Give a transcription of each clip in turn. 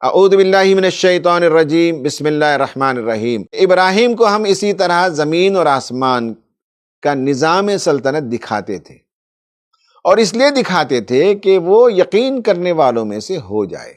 اعوذ باللہ من الشیطان الرجیم، بسم اللہ الرحمن الرحیم۔ ابراہیم کو ہم اسی طرح زمین اور آسمان کا نظام سلطنت دکھاتے تھے، اور اس لیے دکھاتے تھے کہ وہ یقین کرنے والوں میں سے ہو جائے۔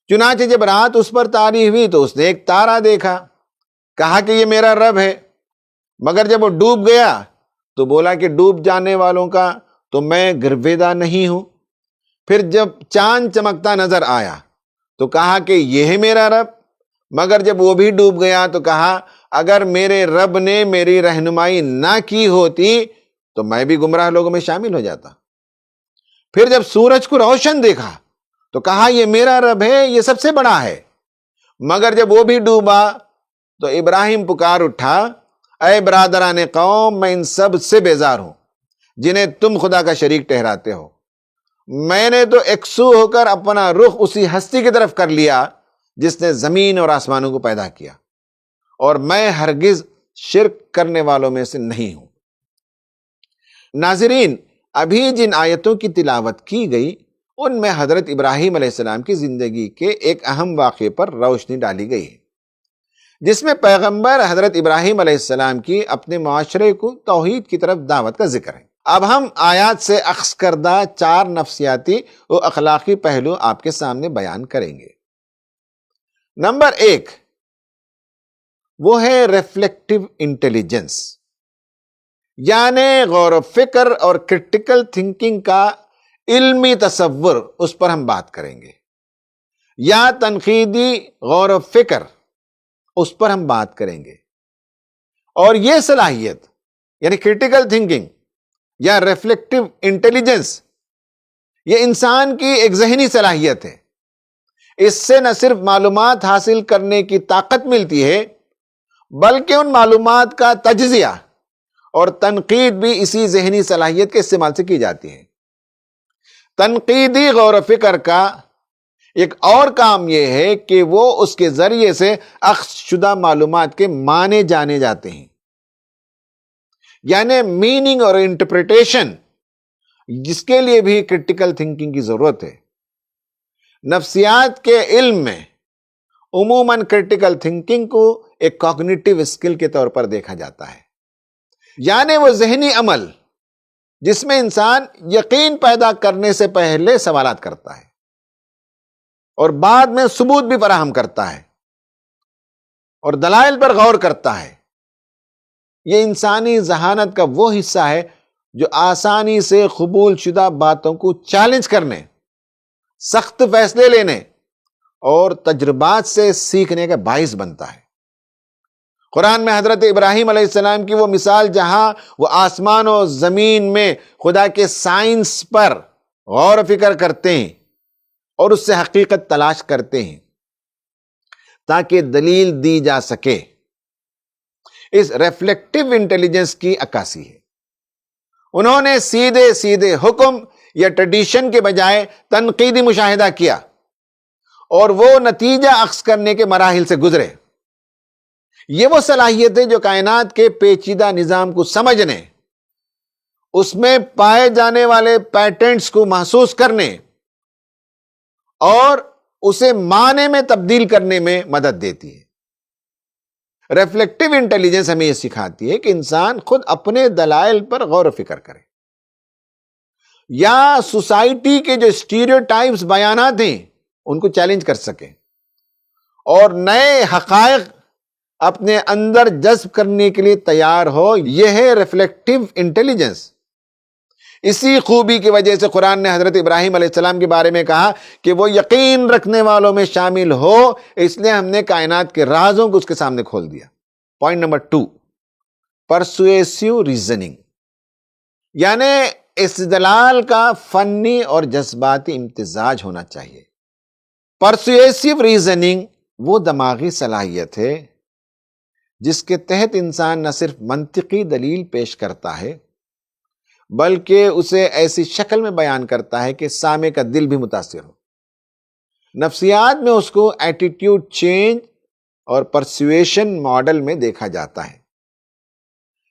چنانچہ جب رات اس پر طاری ہوئی تو اس نے ایک تارا دیکھا، کہا کہ یہ میرا رب ہے، مگر جب وہ ڈوب گیا تو بولا کہ ڈوب جانے والوں کا تو میں گرویدہ نہیں ہوں۔ پھر جب چاند چمکتا نظر آیا تو کہا کہ یہ ہے میرا رب، مگر جب وہ بھی ڈوب گیا تو کہا اگر میرے رب نے میری رہنمائی نہ کی ہوتی تو میں بھی گمراہ لوگوں میں شامل ہو جاتا۔ پھر جب سورج کو روشن دیکھا تو کہا یہ میرا رب ہے، یہ سب سے بڑا ہے، مگر جب وہ بھی ڈوبا تو ابراہیم پکار اٹھا، اے برادران قوم، میں ان سب سے بیزار ہوں جنہیں تم خدا کا شریک ٹھہراتے ہو۔ میں نے تو یکسو ہو کر اپنا رخ اسی ہستی کی طرف کر لیا جس نے زمین اور آسمانوں کو پیدا کیا، اور میں ہرگز شرک کرنے والوں میں سے نہیں ہوں۔ ناظرین، ابھی جن آیتوں کی تلاوت کی گئی ان میں حضرت ابراہیم علیہ السلام کی زندگی کے ایک اہم واقعے پر روشنی ڈالی گئی ہے، جس میں پیغمبر حضرت ابراہیم علیہ السلام کی اپنے معاشرے کو توحید کی طرف دعوت کا ذکر ہے۔ اب ہم آیات سے اخذ کردہ 4 نفسیاتی و اخلاقی پہلو آپ کے سامنے بیان کریں گے۔ نمبر 1 وہ ہے ریفلیکٹیو انٹیلیجنس، یعنی غور و فکر اور کرٹیکل تھنکنگ کا علمی تصور، اس پر ہم بات کریں گے، یا تنقیدی غور و فکر، اس پر ہم بات کریں گے۔ اور یہ صلاحیت یعنی کرٹیکل تھنکنگ یا ریفلیکٹیو انٹیلیجنس، یہ انسان کی ایک ذہنی صلاحیت ہے۔ اس سے نہ صرف معلومات حاصل کرنے کی طاقت ملتی ہے بلکہ ان معلومات کا تجزیہ اور تنقید بھی اسی ذہنی صلاحیت کے استعمال سے کی جاتی ہے۔ تنقیدی غور و فکر کا ایک اور کام یہ ہے کہ وہ اس کے ذریعے سے اخذ شدہ معلومات کے معنی جانے جاتے ہیں، یعنی میننگ اور انٹرپریٹیشن، جس کے لیے بھی کرٹیکل تھنکنگ کی ضرورت ہے۔ نفسیات کے علم میں عموماً کرٹیکل تھنکنگ کو ایک کوگنیٹیو اسکل کے طور پر دیکھا جاتا ہے، یعنی وہ ذہنی عمل جس میں انسان یقین پیدا کرنے سے پہلے سوالات کرتا ہے اور بعد میں ثبوت بھی فراہم کرتا ہے اور دلائل پر غور کرتا ہے۔ یہ انسانی ذہانت کا وہ حصہ ہے جو آسانی سے قبول شدہ باتوں کو چیلنج کرنے، سخت فیصلے لینے اور تجربات سے سیکھنے کا باعث بنتا ہے۔ قرآن میں حضرت ابراہیم علیہ السلام کی وہ مثال جہاں وہ آسمان و زمین میں خدا کے سائنس پر غور و فکر کرتے ہیں اور اس سے حقیقت تلاش کرتے ہیں تاکہ دلیل دی جا سکے، اس ریفلیکٹیو انٹیلیجنس کی عکاسی ہے۔ انہوں نے سیدھے سیدھے حکم یا ٹریڈیشن کے بجائے تنقیدی مشاہدہ کیا اور وہ نتیجہ اخذ کرنے کے مراحل سے گزرے۔ یہ وہ صلاحیت ہے جو کائنات کے پیچیدہ نظام کو سمجھنے، اس میں پائے جانے والے پیٹرنز کو محسوس کرنے اور اسے معنی میں تبدیل کرنے میں مدد دیتی ہے۔ ریفلیکٹیو انٹیلیجنس ہمیں یہ سکھاتی ہے کہ انسان خود اپنے دلائل پر غور و فکر کرے، یا سوسائٹی کے جو اسٹیریوٹائپس بیانات ہیں ان کو چیلنج کر سکے اور نئے حقائق اپنے اندر جذب کرنے کے لیے تیار ہو۔ یہ ہے ریفلیکٹیو انٹیلیجنس۔ اسی خوبی کی وجہ سے قرآن نے حضرت ابراہیم علیہ السلام کے بارے میں کہا کہ وہ یقین رکھنے والوں میں شامل ہو، اس لیے ہم نے کائنات کے رازوں کو اس کے سامنے کھول دیا۔ پوائنٹ نمبر 2، پرسویسیو ریزننگ، یعنی استدلال کا فنی اور جذباتی امتزاج ہونا چاہیے۔ پرسویسیو ریزننگ وہ دماغی صلاحیت ہے جس کے تحت انسان نہ صرف منطقی دلیل پیش کرتا ہے بلکہ اسے ایسی شکل میں بیان کرتا ہے کہ سامع کا دل بھی متاثر ہو۔ نفسیات میں اس کو ایٹیٹیوڈ چینج اور پرسویشن ماڈل میں دیکھا جاتا ہے،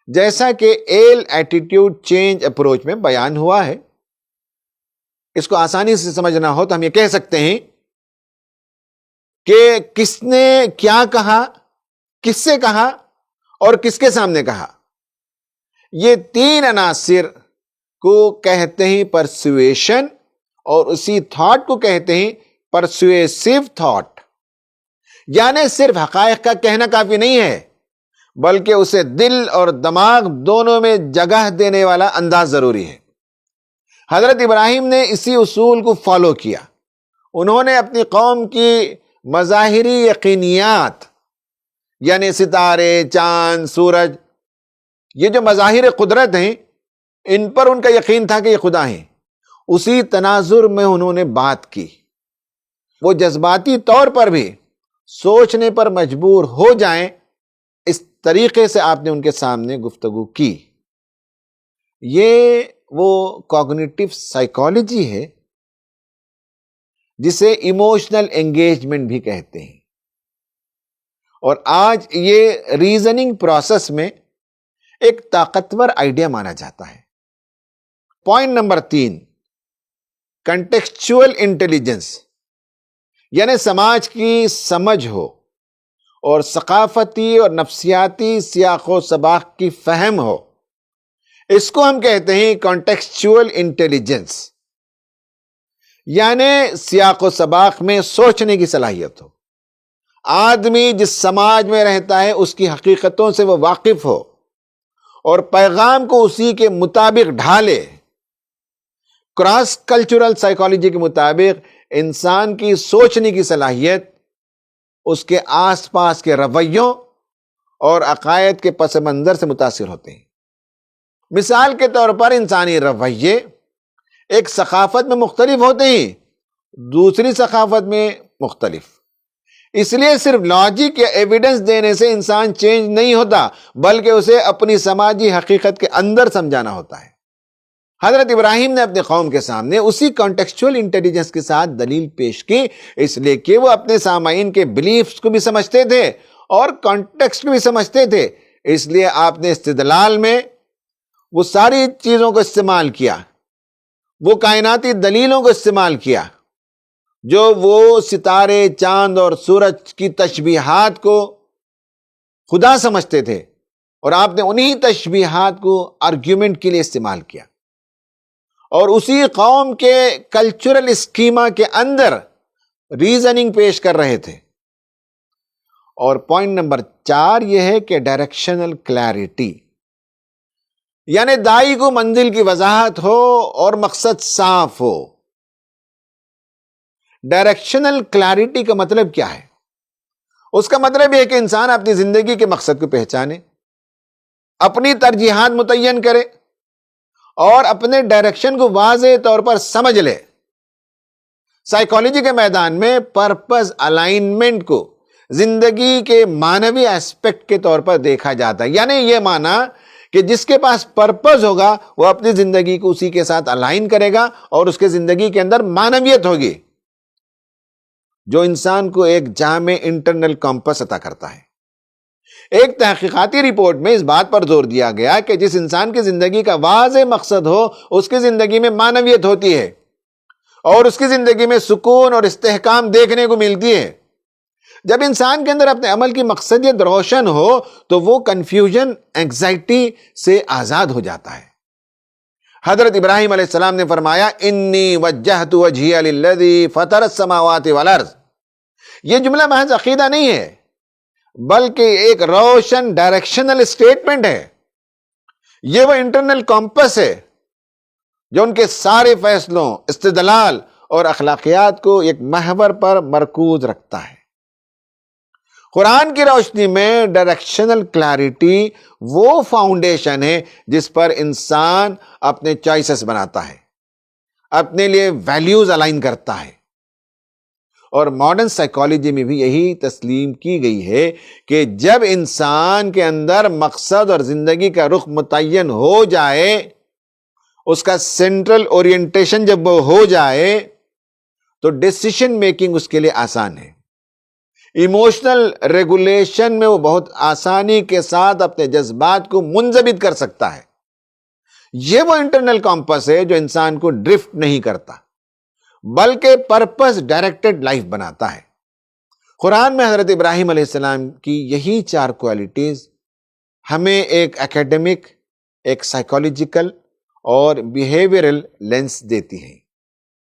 جیسا کہ ایل ایٹیٹیوڈ چینج اپروچ میں بیان ہوا ہے۔ اس کو آسانی سے سمجھنا ہو تو ہم یہ کہہ سکتے ہیں کہ کس نے کیا کہا، کس سے کہا اور کس کے سامنے کہا. یہ تین عناصر کو کہتے ہیں پرسویشن، اور اسی تھاٹ کو کہتے ہیں پرسویسو تھاٹ. یعنی صرف حقائق کا کہنا کافی نہیں ہے، بلکہ اسے دل اور دماغ دونوں میں جگہ دینے والا انداز ضروری ہے. حضرت ابراہیم نے اسی اصول کو فالو کیا. انہوں نے اپنی قوم کی مظاہری یقینیات، یعنی ستارے، چاند، سورج، یہ جو مظاہر قدرت ہیں، ان پر ان کا یقین تھا کہ یہ خدا ہیں. اسی تناظر میں انہوں نے بات کی. وہ جذباتی طور پر بھی سوچنے پر مجبور ہو جائیں، اس طریقے سے آپ نے ان کے سامنے گفتگو کی. یہ وہ کوگنیٹو سائیکالوجی ہے جسے ایموشنل انگیجمنٹ بھی کہتے ہیں، اور آج یہ ریزننگ پروسیس میں ایک طاقتور آئیڈیا مانا جاتا ہے. پوائنٹ نمبر 3، کنٹیکسچول انٹیلیجنس، یعنی سماج کی سمجھ ہو اور ثقافتی اور نفسیاتی سیاق و سباق کی فہم ہو. اس کو ہم کہتے ہیں کانٹیکسچول انٹیلیجنس، یعنی سیاق و سباق میں سوچنے کی صلاحیت ہو. آدمی جس سماج میں رہتا ہے اس کی حقیقتوں سے وہ واقف ہو اور پیغام کو اسی کے مطابق ڈھالے. کراس کلچرل سائیکالوجی کے مطابق انسان کی سوچنے کی صلاحیت اس کے آس پاس کے رویوں اور عقائد کے پس منظر سے متاثر ہوتے ہیں. مثال کے طور پر انسانی رویے ایک ثقافت میں مختلف ہوتے ہیں، دوسری ثقافت میں مختلف. اس لیے صرف لاجک یا ایویڈنس دینے سے انسان چینج نہیں ہوتا، بلکہ اسے اپنی سماجی حقیقت کے اندر سمجھانا ہوتا ہے. حضرت ابراہیم نے اپنے قوم کے سامنے اسی کانٹیکسچول انٹیلیجنس کے ساتھ دلیل پیش کی، اس لیے کہ وہ اپنے سامعین کے بلیفز کو بھی سمجھتے تھے اور کانٹیکسٹ کو بھی سمجھتے تھے. اس لیے آپ نے استدلال میں وہ ساری چیزوں کو استعمال کیا، وہ کائناتی دلیلوں کو استعمال کیا جو وہ ستارے، چاند اور سورج کی تشبیہات کو خدا سمجھتے تھے، اور آپ نے انہی تشبیہات کو آرگیومنٹ کے لیے استعمال کیا اور اسی قوم کے کلچرل اسکیما کے اندر ریزننگ پیش کر رہے تھے. اور پوائنٹ نمبر 4 یہ ہے کہ ڈائریکشنل کلیئرٹی، یعنی دائی کو منزل کی وضاحت ہو اور مقصد صاف ہو. ڈائریکشنل کلیئرٹی کا مطلب کیا ہے؟ اس کا مطلب یہ ہے کہ انسان اپنی زندگی کے مقصد کو پہچانے، اپنی ترجیحات متعین کرے اور اپنے ڈائریکشن کو واضح طور پر سمجھ لے. سائیکالوجی کے میدان میں پرپز الائنمنٹ کو زندگی کے معنوی ایسپیکٹ کے طور پر دیکھا جاتا ہے. یعنی یہ معنی کہ جس کے پاس پرپز ہوگا وہ اپنی زندگی کو اسی کے ساتھ الائن کرے گا اور اس کے زندگی کے اندر معنویت ہوگی، جو انسان کو ایک جامع انٹرنل کمپس عطا کرتا ہے. ایک تحقیقاتی رپورٹ میں اس بات پر زور دیا گیا کہ جس انسان کی زندگی کا واضح مقصد ہو اس کی زندگی میں معنویت ہوتی ہے اور اس کی زندگی میں سکون اور استحکام دیکھنے کو ملتی ہے. جب انسان کے اندر اپنے عمل کی مقصدیت روشن ہو تو وہ کنفیوژن، اینگزائٹی سے آزاد ہو جاتا ہے. حضرت ابراہیم علیہ السلام نے فرمایا انی وجہت وجہی للذی فطر السماوات والارض. یہ جملہ محض عقیدہ نہیں ہے بلکہ ایک روشن ڈائریکشنل اسٹیٹمنٹ ہے. یہ وہ انٹرنل کمپس ہے جو ان کے سارے فیصلوں، استدلال اور اخلاقیات کو ایک محور پر مرکوز رکھتا ہے. قرآن کی روشنی میں ڈائریکشنل کلیئرٹی وہ فاؤنڈیشن ہے جس پر انسان اپنے چوائسز بناتا ہے، اپنے لیے ویلیوز الائن کرتا ہے. اور ماڈرن سائیکالوجی میں بھی یہی تسلیم کی گئی ہے کہ جب انسان کے اندر مقصد اور زندگی کا رخ متعین ہو جائے، اس کا سینٹرل اورینٹیشن جب وہ ہو جائے تو ڈیسیشن میکنگ اس کے لیے آسان ہے. ایموشنل ریگولیشن میں وہ بہت آسانی کے ساتھ اپنے جذبات کو منضبط کر سکتا ہے. یہ وہ انٹرنل کمپس ہے جو انسان کو ڈرفٹ نہیں کرتا بلکہ پرپس ڈائریکٹڈ لائف بناتا ہے. قرآن میں حضرت ابراہیم علیہ السلام کی یہی 4 کوالٹیز ہمیں ایک ایکیڈمک، ایک سائیکولوجیکل اور بیہیویئرل لینس دیتی ہیں۔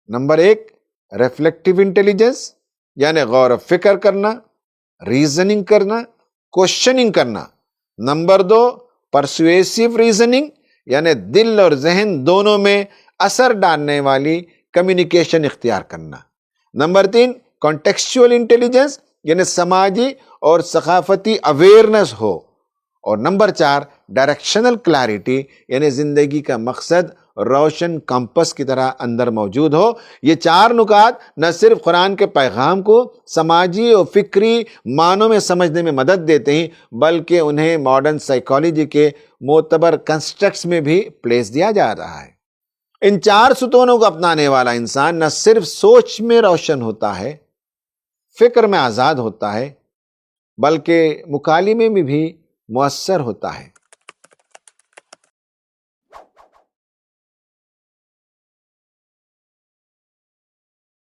نمبر 1، ریفلیکٹیو انٹیلیجنس، یعنی غور و فکر کرنا، ریزننگ کرنا، کوشچننگ کرنا۔ نمبر 2، پرسویسیو ریزننگ، یعنی دل اور ذہن دونوں میں اثر ڈالنے والی کمیونیکیشن اختیار کرنا۔ نمبر 3، کانٹیکسچول انٹیلیجنس، یعنی سماجی اور ثقافتی اویئرنس ہو۔ اور نمبر 4، ڈائریکشنل کلیئرٹی، یعنی زندگی کا مقصد روشن کمپس کی طرح اندر موجود ہو۔ یہ 4 نکات نہ صرف قرآن کے پیغام کو سماجی اور فکری معنوں میں سمجھنے میں مدد دیتے ہیں، بلکہ انہیں ماڈرن سائیکالوجی کے معتبر کنسٹرکٹس میں بھی پلیس دیا جا رہا ہے۔ ان 4 ستونوں کو اپنانے والا انسان نہ صرف سوچ میں روشن ہوتا ہے، فکر میں آزاد ہوتا ہے، بلکہ مکالمے میں بھی مؤثر ہوتا ہے۔